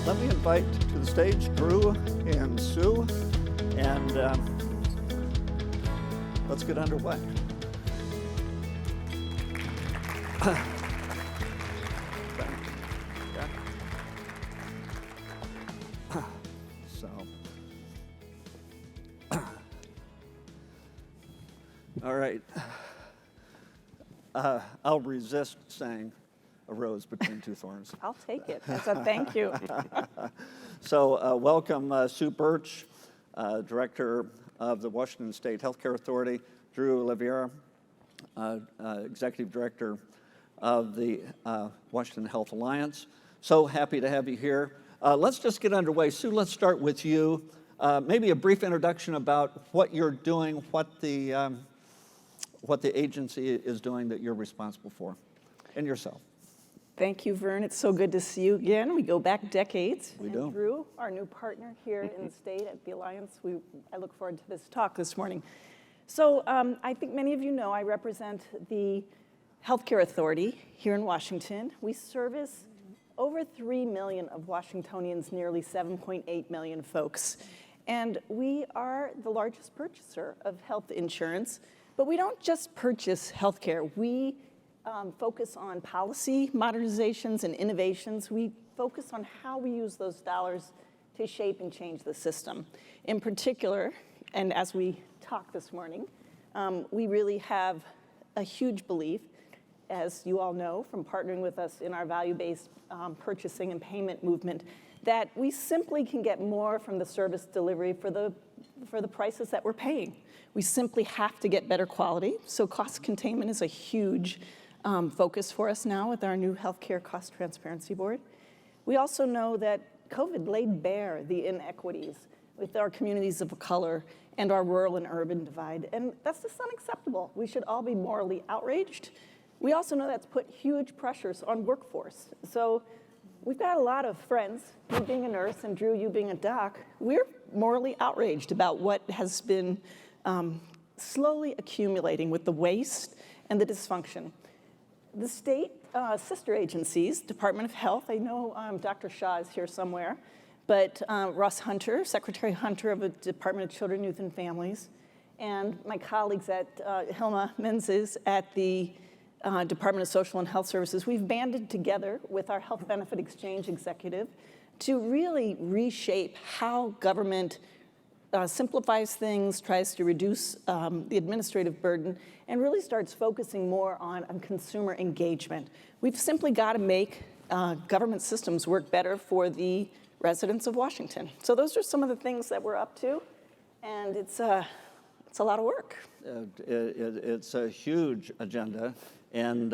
Let me invite to the stage Drew and Sue, and let's get underway. All right. I'll resist saying a rose between two thorns. I'll take it as a thank you. So welcome Sue Birch, Director of the Washington State Healthcare Authority, Drew Oliveira, Executive Director of the Washington Health Alliance. So happy to have you here. Let's just get underway. Sue, let's start with you. Maybe a brief introduction about what you're doing, what the agency is doing that you're responsible for, and yourself. Thank you, Vern. It's so good to see you again. We go back decades. We do. And Drew, our new partner here in the state at the Alliance, I look forward to this talk this morning. So I think many of you know I represent the Healthcare Authority here in Washington. We service over 3 million of Washingtonians, nearly 7.8 million folks. And we are the largest purchaser of health insurance. But we don't just purchase healthcare. We focus on policy modernizations and innovations. We focus on how we use those dollars to shape and change the system. In particular, and as we talk this morning, we really have a huge belief, as you all know from partnering with us in our value-based purchasing and payment movement, that we simply can get more from the service delivery for the prices that we're paying. We simply have to get better quality. So cost containment is a huge focus for us now with our new Healthcare Cost Transparency Board. We also know that COVID laid bare the inequities with our communities of color and our rural and urban divide, and that's just unacceptable. We should all be morally outraged. We also know that's put huge pressures on workforce. So we've got a lot of friends, you being a nurse and Drew, you being a doc, we're morally outraged about what has been slowly accumulating with the waste and the dysfunction. The state sister agencies, Department of Health, I know Dr. Shah is here somewhere, but Russ Hunter, Secretary Hunter of the Department of Children, Youth, and Families, and my colleagues at Hilma Menzies at the Department of Social and Health Services, we've banded together with our Health Benefit Exchange executive to really reshape how government simplifies things, tries to reduce the administrative burden, and really starts focusing more on consumer engagement. We've simply got to make government systems work better for the residents of Washington. So those are some of the things that we're up to, and it's a lot of work. It's a huge agenda, and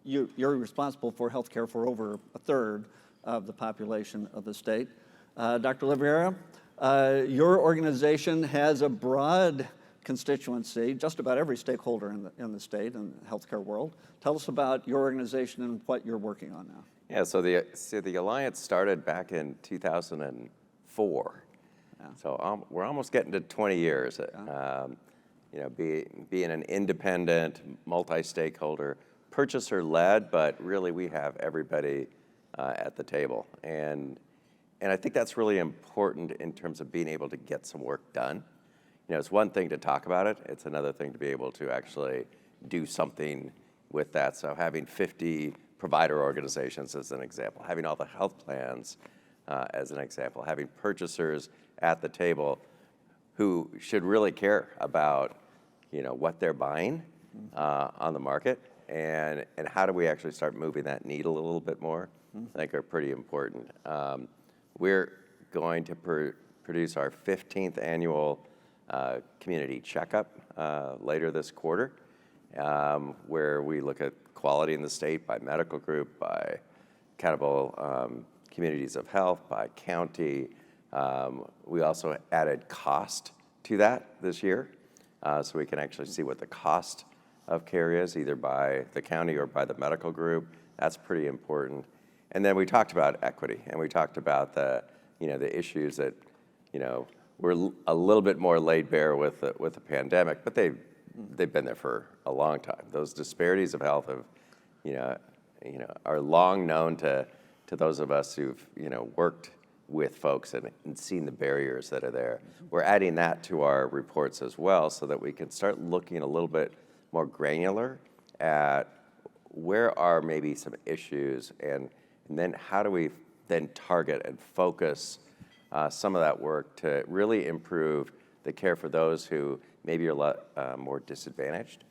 you're responsible for healthcare for over a third of the population of the state. Dr. Oliveira, your organization has a broad constituency, just about every stakeholder in the state and the healthcare world. Tell us about your organization and what you're working on now. Yeah, so the Alliance started back in 2004. Yeah. So we're almost getting to 20 years. Yeah. Being an independent, multi-stakeholder, purchaser-led, but really we have everybody at the table. And I think that's really important in terms of being able to get some work done. It's one thing to talk about it, it's another thing to be able to actually do something with that. So having 50 provider organizations as an example, having all the health plans as an example, having purchasers at the table who should really care about what they're buying on the market, and how do we actually start moving that needle a little bit more, I think are pretty important. We're going to produce our 15th annual community checkup later this quarter, where we look at quality in the state by medical group, by accountable communities of health, by county. We also added cost to that this year, so we can actually see what the cost of care is, either by the county or by the medical group. That's pretty important. And then we talked about equity, and we talked about the issues that were a little bit more laid bare with the pandemic, but they've been there for a long time. Those disparities of health have, are long known to to those of us who've worked with folks and seen the barriers that are there. We're adding that to our reports as well so that we can start looking a little bit more granular at where are maybe some issues and then how do we then target and focus some of that work to really improve the care for those who maybe are a lot more disadvantaged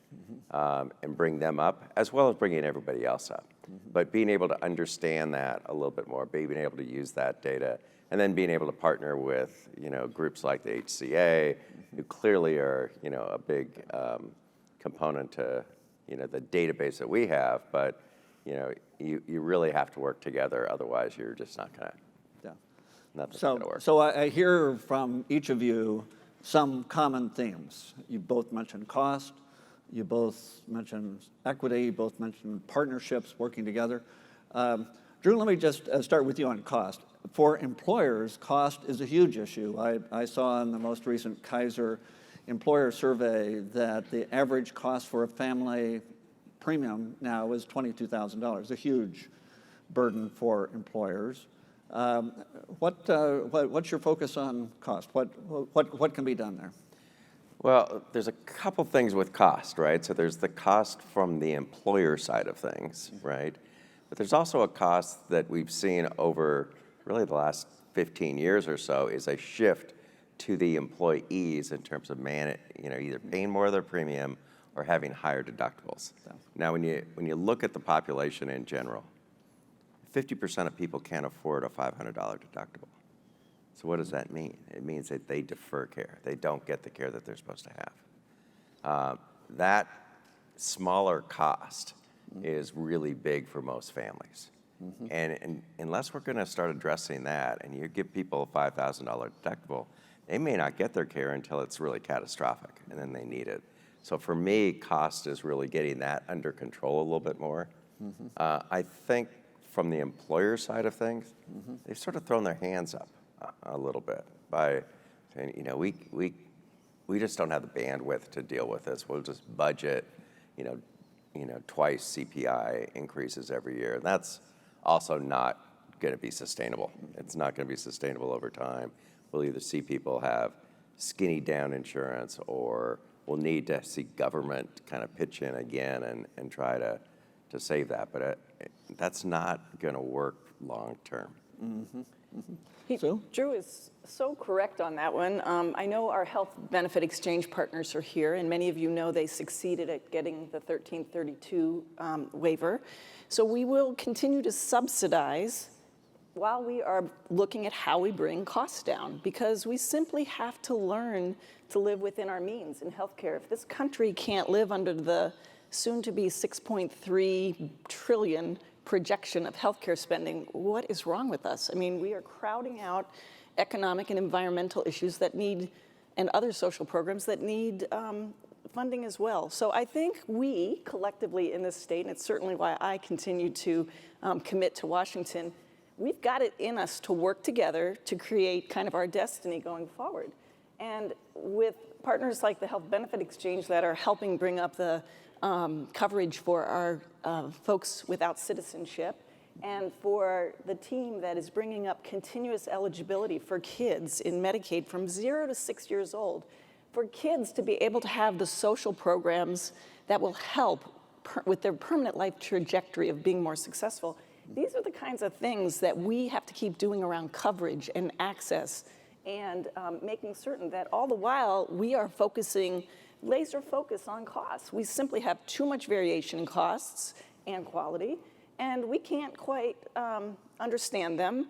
and bring them up, as well as bringing everybody else up. But being able to understand that a little bit more, being able to use that data, and then being able to partner with groups like the HCA, who clearly are a big component to the database that we have. But you really have to work together, otherwise you're just not gonna. Yeah. Nothing's gonna work. So I hear from each of you some common themes. You both mentioned cost. You both mentioned equity. You both mentioned partnerships, working together. Drew, let me just start with you on cost. For employers, cost is a huge issue. I saw in the most recent Kaiser employer survey that the average cost for a family premium now is $22,000, a huge burden for employers. What's your focus on cost? What can be done there? Well, there's a couple things with cost, right? So there's the cost from the employer side of things, right? But there's also a cost that we've seen over really the last 15 years or so is a shift to the employees in terms of either paying more of their premium or having higher deductibles. Now, when you look at the population in general, 50% of people can't afford a $500 deductible. So what does that mean? It means that they defer care. They don't get the care that they're supposed to have. That smaller cost is really big for most families. And unless we're going to start addressing that and you give people a $5,000 deductible, they may not get their care until it's really catastrophic and then they need it. So for me, cost is really getting that under control a little bit more. I think from the employer side of things, they've sort of thrown their hands up a little bit by saying, we just don't have the bandwidth to deal with this. We'll just budget, twice CPI increases every year. And that's also not going to be sustainable. It's not going to be sustainable over time. We'll either see people have skinny down insurance or we'll need to see government kind of pitch in again and try to save that. But that's not going to work long term. Sue? Drew is so correct on that one. I know our health benefit exchange partners are here, and many of you know they succeeded at getting the 1332 waiver. So we will continue to subsidize while we are looking at how we bring costs down, because we simply have to learn to live within our means in healthcare. If this country can't live under the soon-to-be $6.3 trillion projection of healthcare spending, what is wrong with us? I mean, we are crowding out economic and environmental issues that need, and other social programs that need funding as well. So I think we collectively in this state, and it's certainly why I continue to commit to Washington, we've got it in us to work together to create kind of our destiny going forward. And with partners like the Health Benefit Exchange that are helping bring up the coverage for our folks without citizenship, and for the team that is bringing up continuous eligibility for kids in Medicaid from 0 to 6 years old, for kids to be able to have the social programs that will help with their permanent life trajectory of being more successful. These are the kinds of things that we have to keep doing around coverage and access, and making certain that all the while we are laser focus on costs. We simply have too much variation in costs and quality, and we can't quite understand them.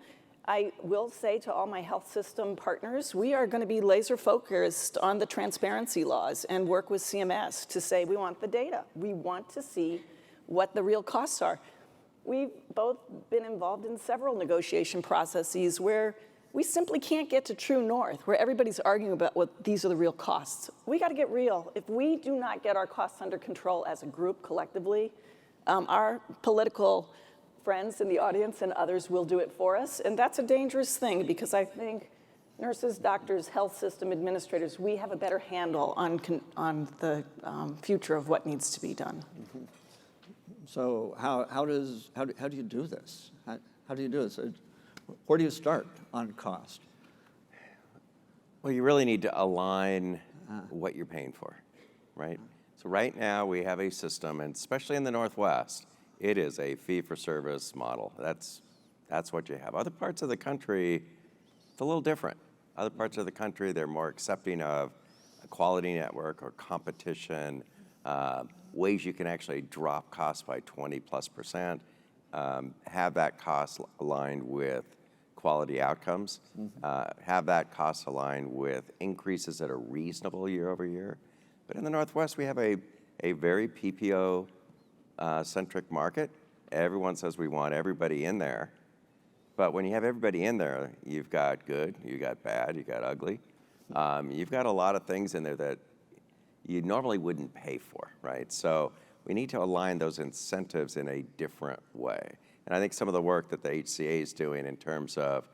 I will say to all my health system partners, we are going to be laser focused on the transparency laws and work with CMS to say we want the data. We want to see what the real costs are. We've both been involved in several negotiation processes where we simply can't get to true north, where everybody's arguing about what these are the real costs. We got to get real. If we do not get our costs under control as a group collectively, our political friends in the audience and others will do it for us. And that's a dangerous thing, because I think nurses, doctors, health system administrators, we have a better handle on the future of what needs to be done. So how do you do this? How do you do this? Where do you start on cost? Well, you really need to align what you're paying for, right? So right now we have a system, and especially in the Northwest, it is a fee-for-service model. That's what you have. Other parts of the country, it's a little different. Other parts of the country, they're more accepting of a quality network or competition, ways you can actually drop costs by 20+%, have that cost aligned with quality outcomes, have that cost aligned with increases that are reasonable year over year. But in the Northwest, we have a very PPO centric market. Everyone says we want everybody in there. But when you have everybody in there, you've got good, you got bad, you got ugly. You've got a lot of things in there that you normally wouldn't pay for, right? So we need to align those incentives in a different way. And I think some of the work that the HCA is doing in terms of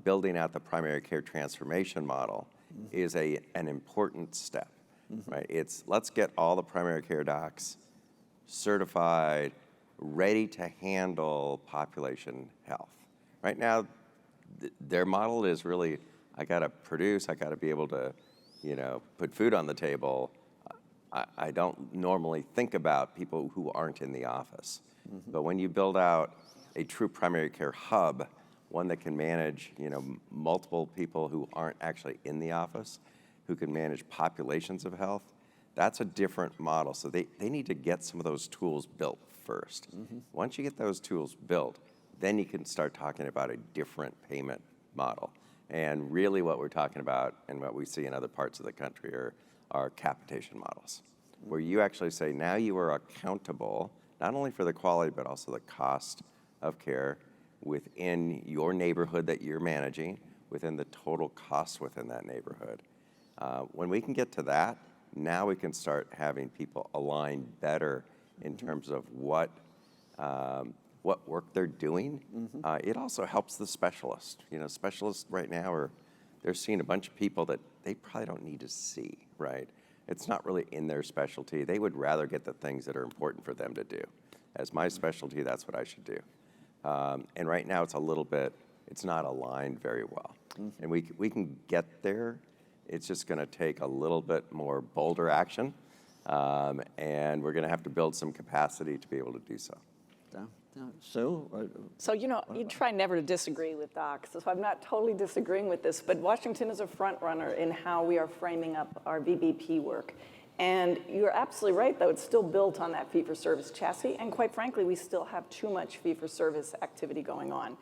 building out the primary care transformation model is an important step, right? It's let's get all the primary care docs certified, ready to handle population health. Right now, their model is really, I got to produce, I got to be able to, put food on the table. I don't normally think about people who aren't in the office. But when you build out a true primary care hub, one that can manage, multiple people who aren't actually in the office, who can manage populations of health, that's a different model. So they need to get some of those tools built first. Once you get those tools built, then you can start talking about a different payment model. And really what we're talking about and what we see in other parts of the country are capitation models, where you actually say now you are accountable not only for the quality but also the cost of care within your neighborhood that you're managing, within the total cost within that neighborhood. When we can get to that, now we can start having people align better in terms of what work they're doing. It also helps the specialist. Specialists right now they're seeing a bunch of people that they probably don't need to see, right? It's not really in their specialty. They would rather get the things that are important for them to do. As my specialty, that's what I should do. And right now it's not aligned very well. And we can get there. It's just going to take a little bit more bolder action. And we're going to have to build some capacity to be able to do so. Sue? So, you try never to disagree with docs, so I'm not totally disagreeing with this, but Washington is a front runner in how we are framing up our VBP work. And you're absolutely right, though, it's still built on that fee-for-service chassis, and quite frankly, we still have too much fee-for-service activity going on.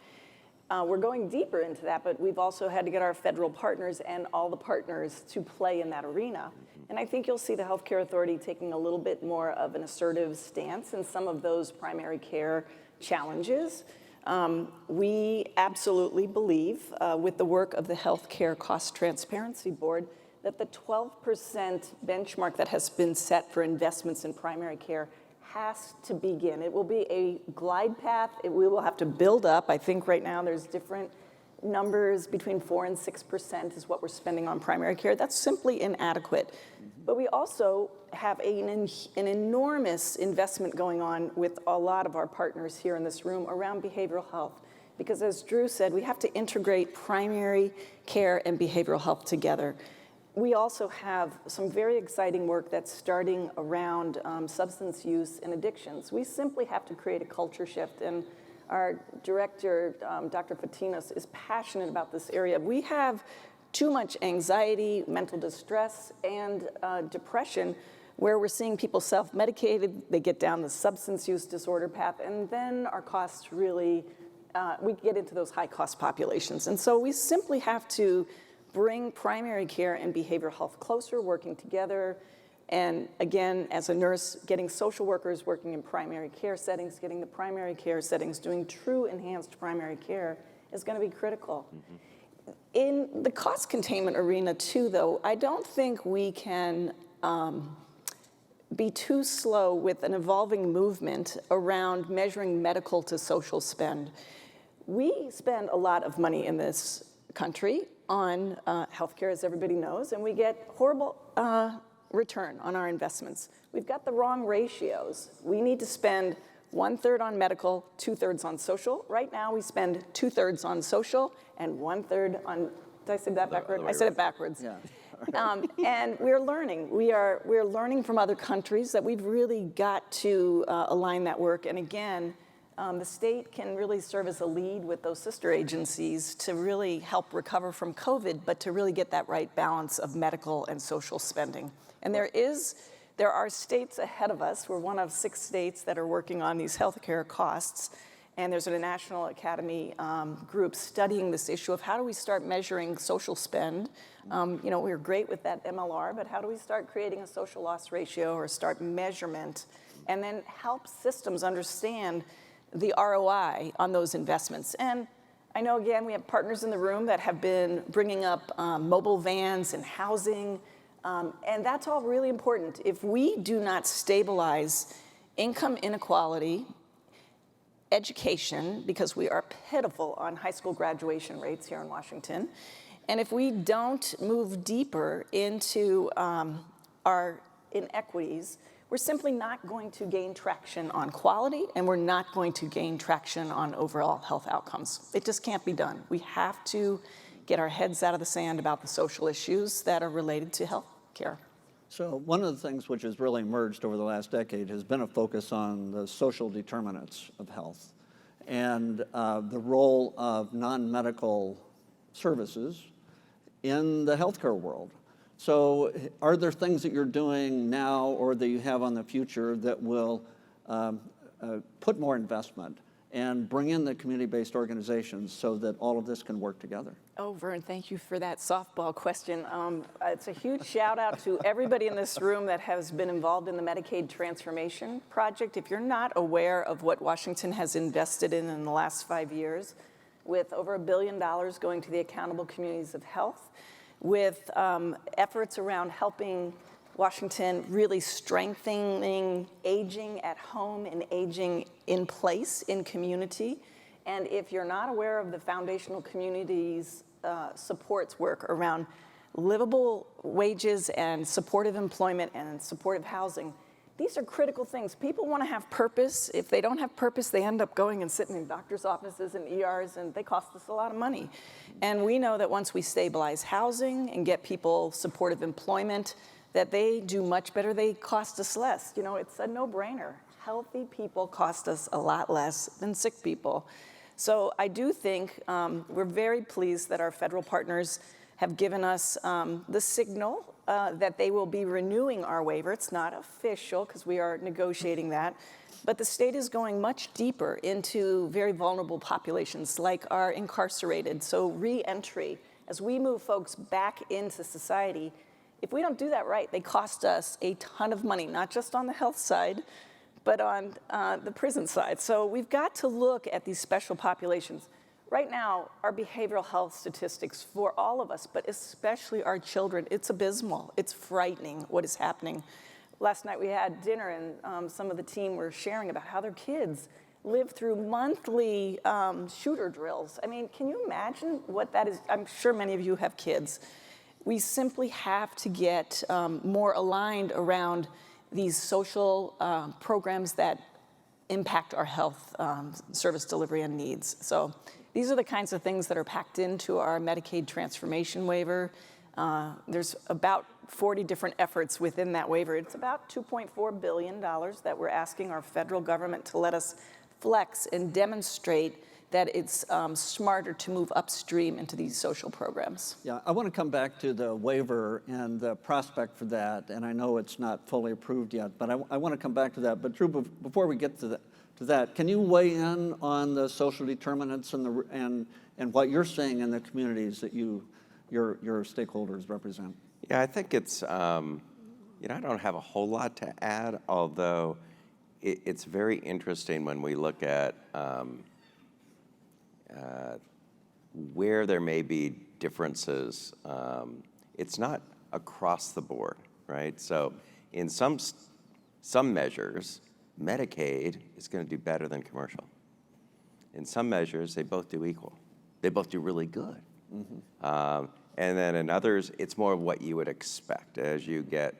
We're going deeper into that, but we've also had to get our federal partners and all the partners to play in that arena. And I think you'll see the Healthcare Authority taking a little bit more of an assertive stance in some of those primary care challenges. We absolutely believe, with the work of the Healthcare Cost Transparency Board, that the 12% benchmark that has been set for investments in primary care has to begin. It will be a glide path. We will have to build up. I think right now there's different numbers between 4 and 6% is what we're spending on primary care. That's simply inadequate. But we also have an enormous investment going on with a lot of our partners here in this room around behavioral health. Because as Drew said, we have to integrate primary care and behavioral health together. We also have some very exciting work that's starting around substance use and addictions. We simply have to create a culture shift, and our director, Dr. Fatinos, is passionate about this area. We have too much anxiety, mental distress, and depression, where we're seeing people self-medicated, they get down the substance use disorder path, and then our costs really, we get into those high-cost populations. And so we simply have to bring primary care and behavioral health closer, working together. And again, as a nurse, getting social workers working in primary care settings, getting the primary care settings doing true enhanced primary care is going to be critical. In the cost containment arena too, though, I don't think we can be too slow with an evolving movement around measuring medical to social spend. We spend a lot of money in this country on healthcare, as everybody knows, and we get horrible return on our investments. We've got the wrong ratios. We need to spend 1/3 on medical, 2/3 on social. Right now, we spend 2/3 on social and 1/3 on, did I say that backward? I said it backwards. Yeah. And we're learning. We're learning from other countries that we've really got to align that work. And again, the state can really serve as a lead with those sister agencies to really help recover from COVID, but to really get that right balance of medical and social spending. And there are states ahead of us. We're one of 6 states that are working on these healthcare costs. And there's a National Academy group studying this issue of how do we start measuring social spend. We're great with that MLR, but how do we start creating a social loss ratio or start measurement and then help systems understand the ROI on those investments? And I know, again, we have partners in the room that have been bringing up mobile vans and housing, and that's all really important. If we do not stabilize income inequality, education, because we are pitiful on high school graduation rates here in Washington, and if we don't move deeper into our inequities, we're simply not going to gain traction on quality, and we're not going to gain traction on overall health outcomes. It just can't be done. We have to get our heads out of the sand about the social issues that are related to health care. So one of the things which has really emerged over the last decade has been a focus on the social determinants of health and the role of non-medical services in the healthcare world. So are there things that you're doing now or that you have on the future that will put more investment and bring in the community-based organizations so that all of this can work together? Oh, Vern, thank you for that softball question. It's a huge shout out to everybody in this room that has been involved in the Medicaid transformation project. If you're not aware of what Washington has invested in the last 5 years, with over $1 billion going to the accountable communities of health, with efforts around helping Washington really strengthening aging at home and aging in place in community. And if you're not aware of the foundational communities supports work around livable wages and supportive employment and supportive housing, these are critical things. People want to have purpose. If they don't have purpose, they end up going and sitting in doctor's offices and ERs, and they cost us a lot of money. And we know that once we stabilize housing and get people supportive employment, that they do much better, they cost us less. It's a no-brainer. Healthy people cost us a lot less than sick people. So I do think we're very pleased that our federal partners have given us the signal that they will be renewing our waiver. It's not official because we are negotiating that, but the state is going much deeper into very vulnerable populations like our incarcerated. So re-entry, as we move folks back into society, if we don't do that right, they cost us a ton of money, not just on the health side, but on the prison side. So we've got to look at these special populations. Right now, our behavioral health statistics for all of us, but especially our children, it's abysmal. It's frightening what is happening. Last night we had dinner and some of the team were sharing about how their kids live through monthly shooter drills. I mean, can you imagine what that is? I'm sure many of you have kids. We simply have to get more aligned around these social programs that impact our health service delivery and needs. So these are the kinds of things that are packed into our Medicaid transformation waiver. There's about 40 different efforts within that waiver. It's about $2.4 billion that we're asking our federal government to let us flex and demonstrate that it's smarter to move upstream into these social programs. Yeah, I want to come back to the waiver and the prospect for that, and I know it's not fully approved yet, but I want to come back to that. But Drew, before we get to that, can you weigh in on the social determinants and what you're seeing in the communities that your stakeholders represent? Yeah, I think it's, I don't have a whole lot to add, although it's very interesting when we look at where there may be differences. It's not across the board, right? So in some measures, Medicaid is going to do better than commercial. In some measures, they both do equal. They both do really good. Mm-hmm. And then in others, it's more of what you would expect. As you get,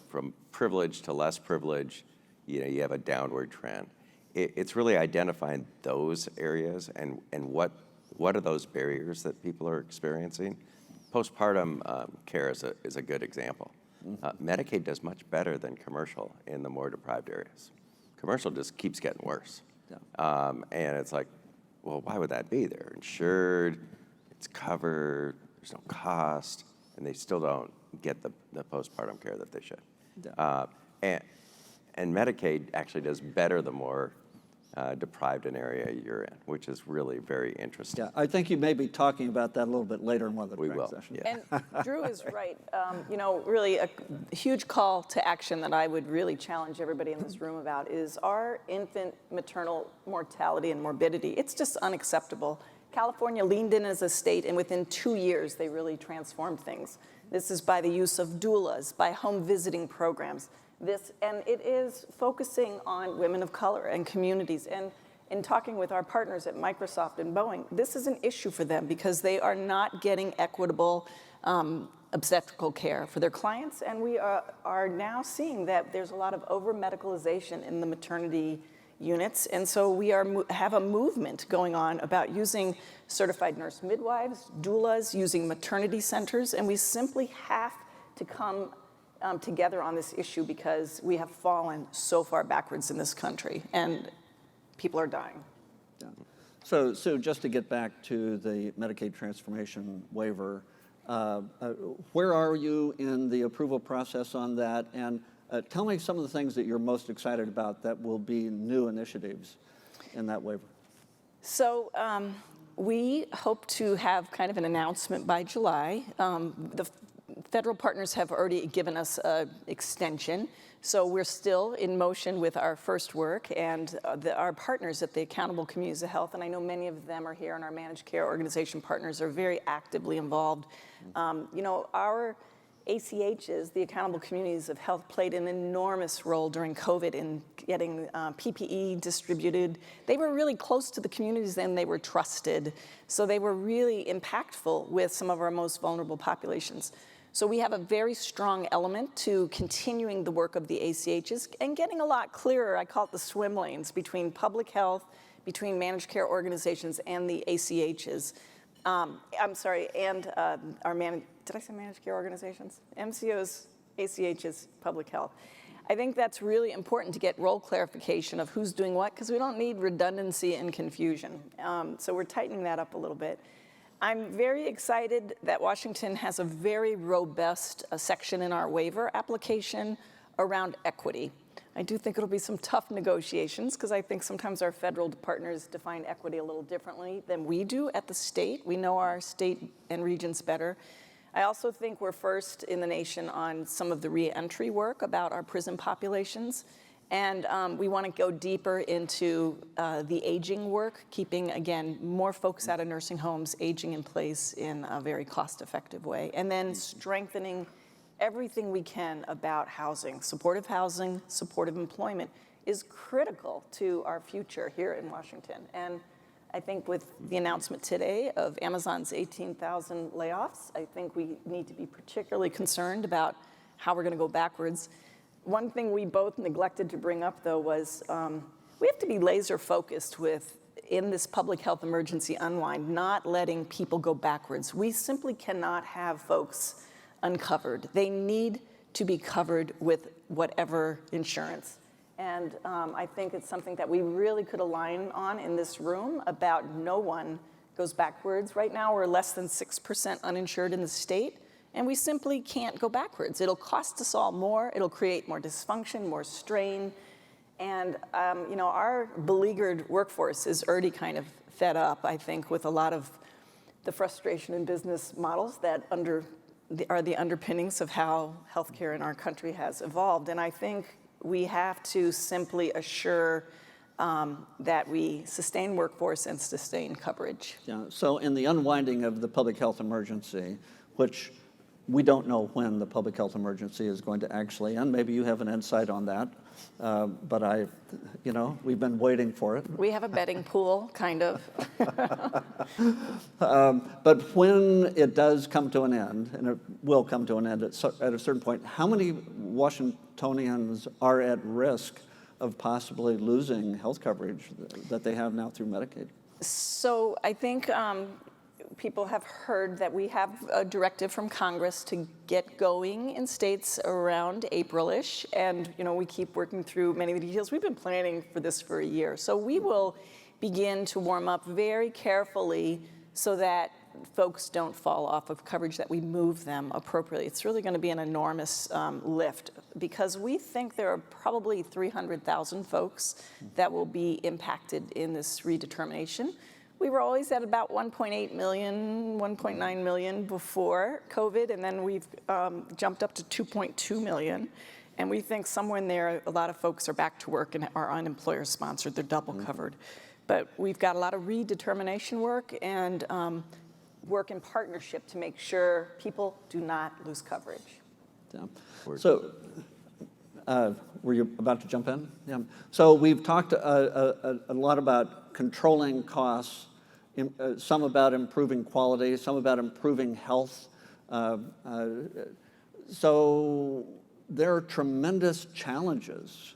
from privilege to less privilege, you have a downward trend. it's really identifying those areas and what are those barriers that people are experiencing. Postpartum care is a good example. Medicaid does much better than commercial in the more deprived areas. Commercial just keeps getting worse. Yeah. And it's like, well, why would that be? They're insured, it's covered, there's no cost, and they still don't get the postpartum care that they should. Yeah. And Medicaid actually does better the more deprived an area you're in, which is really very interesting. Yeah, I think you may be talking about that a little bit later in one of the We track will, sessions. yeah. And Drew is right. Really a huge call to action that I would really challenge everybody in this room about is our infant maternal mortality and morbidity. It's just unacceptable. California leaned in as a state, and within 2 years, they really transformed things. This is by the use of doulas, by home visiting programs. And it is focusing on women of color and communities. And in talking with our partners at Microsoft and Boeing, this is an issue for them because they are not getting equitable obstetrical care for their clients. And we are now seeing that there's a lot of over-medicalization in the maternity units. And so we have a movement going on about using certified nurse midwives, doulas, using maternity centers. And we simply have to come together on this issue because we have fallen so far backwards in this country and people are dying. Yeah. So just to get back to the Medicaid transformation waiver, where are you in the approval process on that? And tell me some of the things that you're most excited about that will be new initiatives in that waiver. So we hope to have kind of an announcement by July. The federal partners have already given us an extension, so we're still in motion with our first work, and our partners at the Accountable Communities of Health, and I know many of them are here, and our managed care organization partners are very actively involved. Our ACHs, the Accountable Communities of Health, played an enormous role during COVID in getting PPE distributed. They were really close to the communities and they were trusted. So they were really impactful with some of our most vulnerable populations. So we have a very strong element to continuing the work of the ACHs and getting a lot clearer, I call it the swim lanes, between public health, between managed care organizations and the ACHs. And did I say managed care organizations? MCOs, ACHs, public health. I think that's really important to get role clarification of who's doing what, because we don't need redundancy and confusion. So we're tightening that up a little bit. I'm very excited that Washington has a very robust section in our waiver application around equity. I do think it'll be some tough negotiations because I think sometimes our federal partners define equity a little differently than we do at the state. We know our state and regions better. I also think we're first in the nation on some of the reentry work about our prison populations. And we want to go deeper into the aging work, keeping, again, more folks out of nursing homes, aging in place in a very cost-effective way. And then strengthening everything we can about housing. Supportive housing, supportive employment is critical to our future here in Washington. And I think with the announcement today of Amazon's 18,000 layoffs, I think we need to be particularly concerned about how we're going to go backwards. One thing we both neglected to bring up, though, was we have to be laser focused in this public health emergency unwind, not letting people go backwards. We simply cannot have folks uncovered. They need to be covered with whatever insurance. And I think it's something that we really could align on in this room about no one goes backwards. Right now, we're less than 6% uninsured in the state, and we simply can't go backwards. It'll cost us all more. It'll create more dysfunction, more strain. And our beleaguered workforce is already kind of fed up, I think, with a lot of the frustration in business models that are the underpinnings of how healthcare in our country has evolved. And I think we have to simply assure that we sustain workforce and sustain coverage. Yeah. So in the unwinding of the public health emergency, which we don't know when the public health emergency is going to actually end. Maybe you have an insight on that, but we've been waiting for it. We have a betting pool, kind of. But when it does come to an end, and it will come to an end at a certain point, how many Washingtonians are at risk of possibly losing health coverage that they have now through Medicaid? So I think people have heard that we have a directive from Congress to get going in states around April-ish, and we keep working through many of the details. We've been planning for this for a year, so we will begin to warm up very carefully so that folks don't fall off of coverage, that we move them appropriately. It's really going to be an enormous lift because we think there are probably 300,000 folks that will be impacted in this redetermination. We were always at about 1.8 million, 1.9 million before COVID, and then we've jumped up to 2.2 million. And we think somewhere in there, a lot of folks are back to work and are unemployer-sponsored. They're double covered. But we've got a lot of redetermination work and work in partnership to make sure people do not lose coverage. Yeah. So, were you about to jump in? Yeah. So we've talked a lot about controlling costs, some about improving quality, some about improving health. So there are tremendous challenges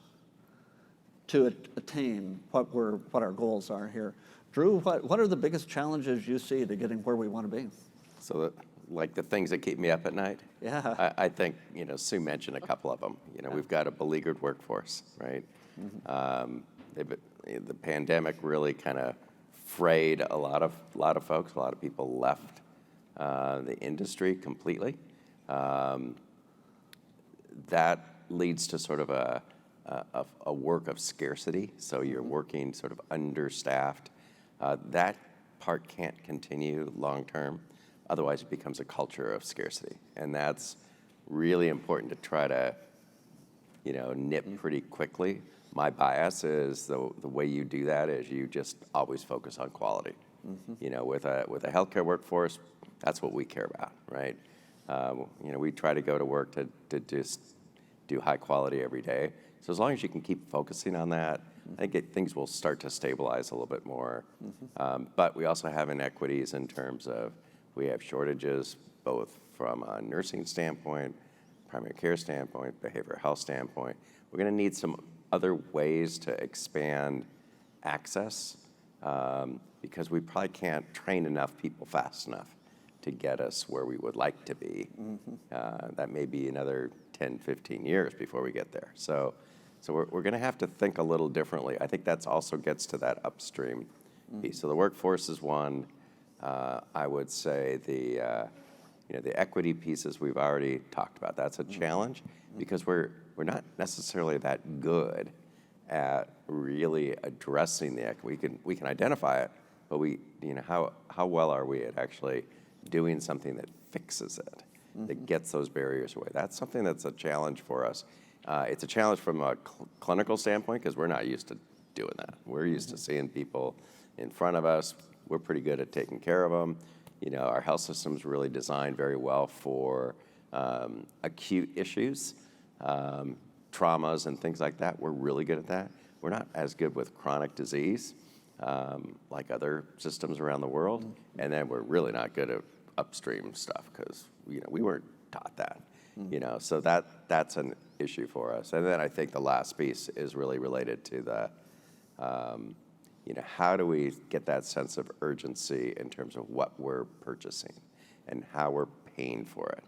to attain what our goals are here. Drew, what are the biggest challenges you see to getting where we want to be? So, like the things that keep me up at night? Yeah. I think, Sue mentioned a couple of them. We've got a beleaguered workforce, right? The pandemic really kind of frayed a lot of folks. A lot of people left the industry completely. That leads to sort of a work of scarcity. So you're working sort of understaffed. That part can't continue long term. Otherwise, it becomes a culture of scarcity. And that's really important to try to, nip pretty quickly. My bias is the way you do that is you just always focus on quality. With a healthcare workforce, that's what we care about, right? We try to go to work to just do high quality every day. So as long as you can keep focusing on that, I think things will start to stabilize a little bit more. But we also have inequities in terms of we have shortages both from a nursing standpoint, primary care standpoint, behavioral health standpoint. We're going to need some other ways to expand access because we probably can't train enough people fast enough to get us where we would like to be. That may be another 10, 15 years before we get there. So we're going to have to think a little differently. I think that's also gets to that upstream piece. So the workforce is one. I would say the equity pieces we've already talked about. That's a challenge because we're not necessarily that good at really addressing the equity. We can identify it, but how well are we at actually doing something that fixes it, that gets those barriers away? That's something that's a challenge for us. It's a challenge from a clinical standpoint because we're not used to doing that. We're used to seeing people in front of us. We're pretty good at taking care of them. Our health system's really designed very well for acute issues, traumas and things like that. We're really good at that. We're not as good with chronic disease like other systems around the world. And then we're really not good at upstream stuff because we weren't taught that. So that's an issue for us. And then I think the last piece is really related to the how do we get that sense of urgency in terms of what we're purchasing and how we're paying for it.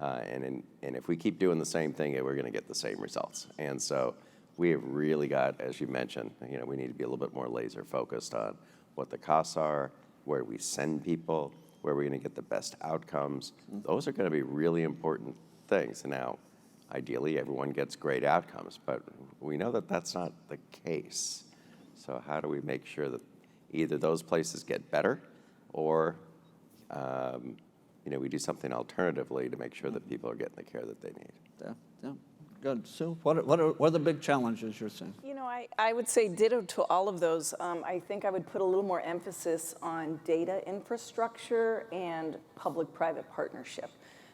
And if we keep doing the same thing, we're going to get the same results. And so we have really got, as you mentioned, we need to be a little bit more laser focused on what the costs are, where we send people, where we're going to get the best outcomes. Those are going to be really important things. Now, ideally, everyone gets great outcomes, but we know that that's not the case. So how do we make sure that either those places get better or we do something alternatively to make sure that people are getting the care that they need? Yeah. Good. Sue, what are the big challenges you're seeing? I would say ditto to all of those. I think I would put a little more emphasis on data infrastructure and public-private partnership.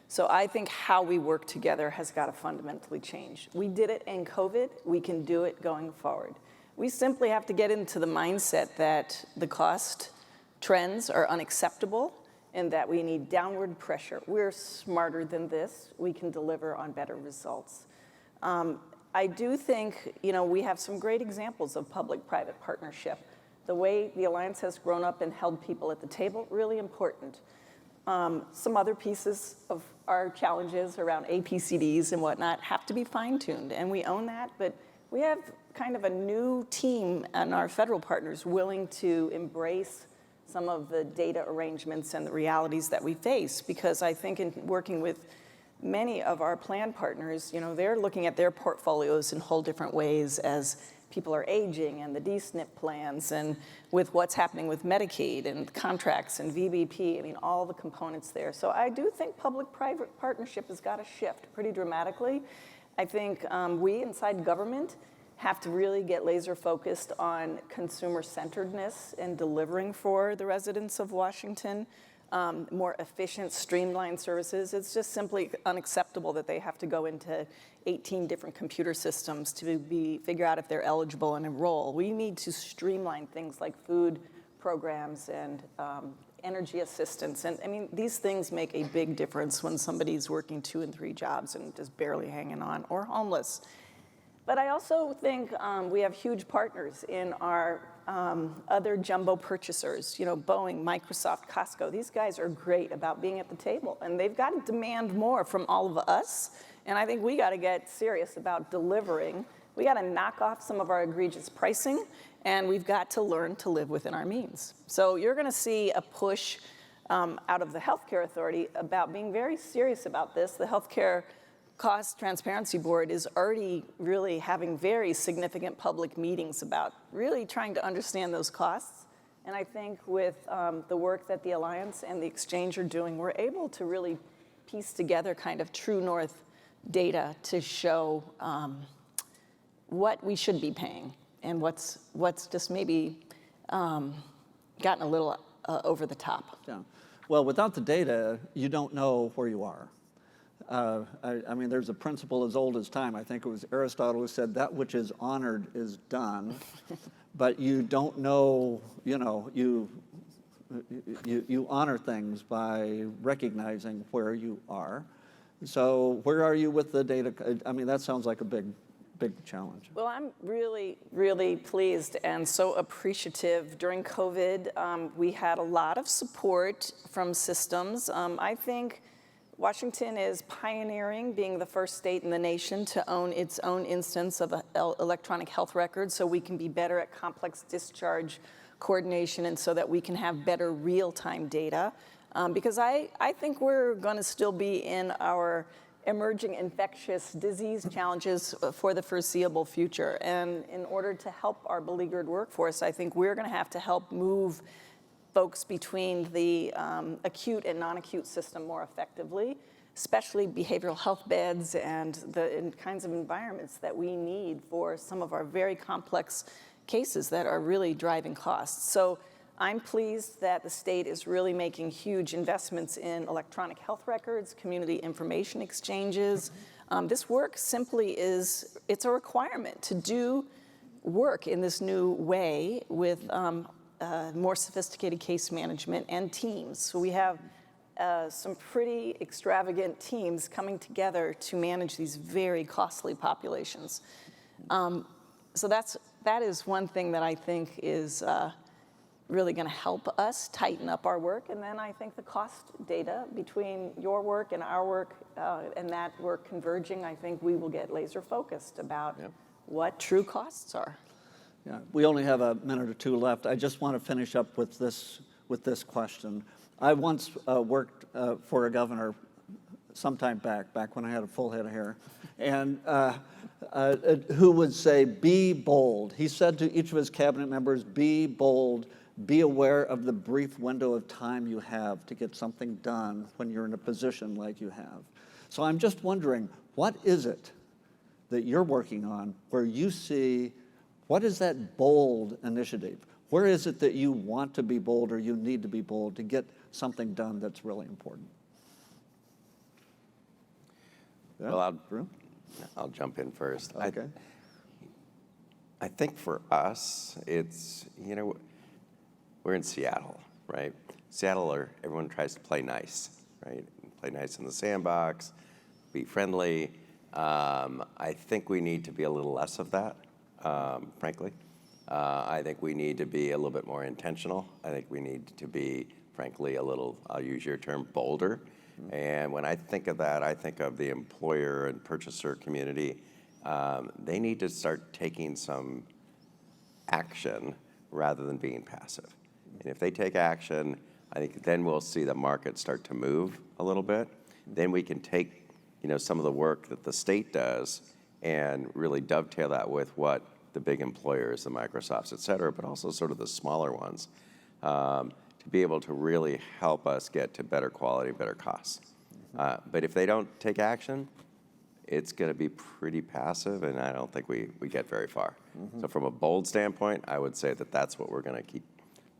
So I think how we work together has got to fundamentally change. We did it in COVID. We can do it going forward. We simply have to get into the mindset that the cost trends are unacceptable and that we need downward pressure. We're smarter than this. We can deliver on better results. I do think, we have some great examples of public-private partnership. The way the Alliance has grown up and held people at the table, really important. Some other pieces of our challenges around APCDs and whatnot have to be fine-tuned, and we own that, but we have kind of a new team and our federal partners willing to embrace some of the data arrangements and the realities that we face, because I think in working with many of our plan partners, they're looking at their portfolios in whole different ways as people are aging and the DSNP plans and with what's happening with Medicaid and contracts and VBP, all the components there. So I do think public-private partnership has got to shift pretty dramatically. I think we inside government have to really get laser focused on consumer-centeredness and delivering for the residents of Washington, more efficient, streamlined services. It's just simply unacceptable that they have to go into 18 different computer systems to figure out if they're eligible and enroll. We need to streamline things like food programs and energy assistance. And these things make a big difference when somebody's working 2 and 3 jobs and just barely hanging on, or homeless. But I also think we have huge partners in our other jumbo purchasers, Boeing, Microsoft, Costco. These guys are great about being at the table, and they've got to demand more from all of us. And I think we got to get serious about delivering. We got to knock off some of our egregious pricing, and we've got to learn to live within our means. So you're going to see a push out of the Healthcare Authority about being very serious about this. The Healthcare Cost Transparency Board is already really having very significant public meetings about really trying to understand those costs. And I think with the work that the Alliance and the Exchange are doing, we're able to really piece together kind of true north data to show what we should be paying and what's just maybe gotten a little over the top. Yeah. Well, without the data, you don't know where you are. There's a principle as old as time. I think it was Aristotle who said that which is honored is done, but you don't know, you honor things by recognizing where you are. So where are you with the data? That sounds like a big challenge. Well, I'm really, really pleased and so appreciative. During COVID, we had a lot of support from systems. I think Washington is pioneering, being the first state in the nation to own its own instance of electronic health records, so we can be better at complex discharge coordination and so that we can have better real-time data. Because I think we're going to still be in our emerging infectious disease challenges for the foreseeable future. And in order to help our beleaguered workforce, I think we're going to have to help move folks between the acute and non-acute system more effectively, especially behavioral health beds and the kinds of environments that we need for some of our very complex cases that are really driving costs. So I'm pleased that the state is really making huge investments in electronic health records, community information exchanges. This work simply it's a requirement to do work in this new way with more sophisticated case management and teams. So we have some pretty extravagant teams coming together to manage these very costly populations. So that is one thing that I think is really going to help us tighten up our work. And then I think the cost data between your work and our work and that work converging, I think we will get laser focused about what true costs are. Yeah, we only have a minute or 2 left. I just want to finish up with this question. I once worked for a governor sometime back when I had a full head of hair, and who would say, be bold. He said to each of his cabinet members, be bold, be aware of the brief window of time you have to get something done when you're in a position like you have. So I'm just wondering, what is it that you're working on where you see, what is that bold initiative? Where is it that you want to be bold or you need to be bold to get something done that's really important? Yeah. Well, I'll jump in first. Okay. I think for us, it's, we're in Seattle, right? Seattle, everyone tries to play nice, right? Play nice in the sandbox, be friendly. I think we need to be a little less of that, frankly. I think we need to be a little bit more intentional. I think we need to be, frankly, a little, I'll use your term, bolder. And when I think of that, I think of the employer and purchaser community. They need to start taking some action rather than being passive. And if they take action, I think then we'll see the market start to move a little bit. Then we can take, some of the work that the state does and really dovetail that with what the big employers, the Microsofts, et cetera, but also sort of the smaller ones, to be able to really help us get to better quality, better costs. But if they don't take action, it's going to be pretty passive, and I don't think we get very far. So from a bold standpoint, I would say that that's what we're going to keep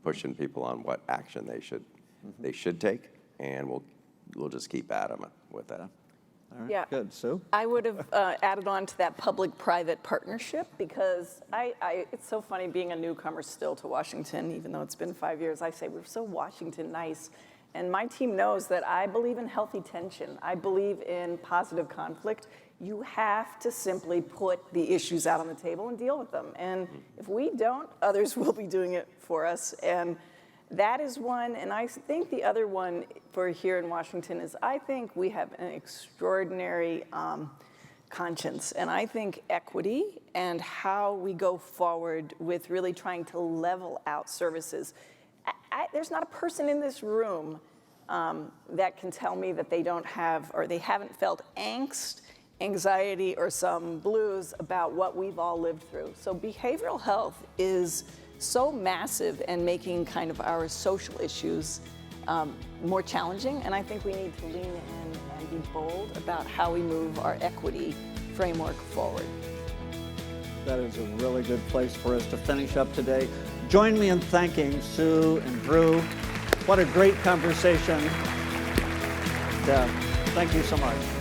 pushing people on, what action they should take, and we'll just keep at them with that. All right, Yeah. good. Sue? I would have added on to that public-private partnership because it's so funny being a newcomer still to Washington, even though it's been 5 years. I say we're so Washington nice. And my team knows that I believe in healthy tension. I believe in positive conflict. You have to simply put the issues out on the table and deal with them. And if we don't, others will be doing it for us. And that is one. And I think the other one for here in Washington is I think we have an extraordinary conscience. And I think equity and how we go forward with really trying to level out services. There's not a person in this room that can tell me that they don't have or they haven't felt angst, anxiety, or some blues about what we've all lived through. So behavioral health is so massive and making kind of our social issues more challenging. And I think we need to lean in and be bold about how we move our equity framework forward. That is a really good place for us to finish up today. Join me in thanking Sue and Drew. What a great conversation. Thank you so much.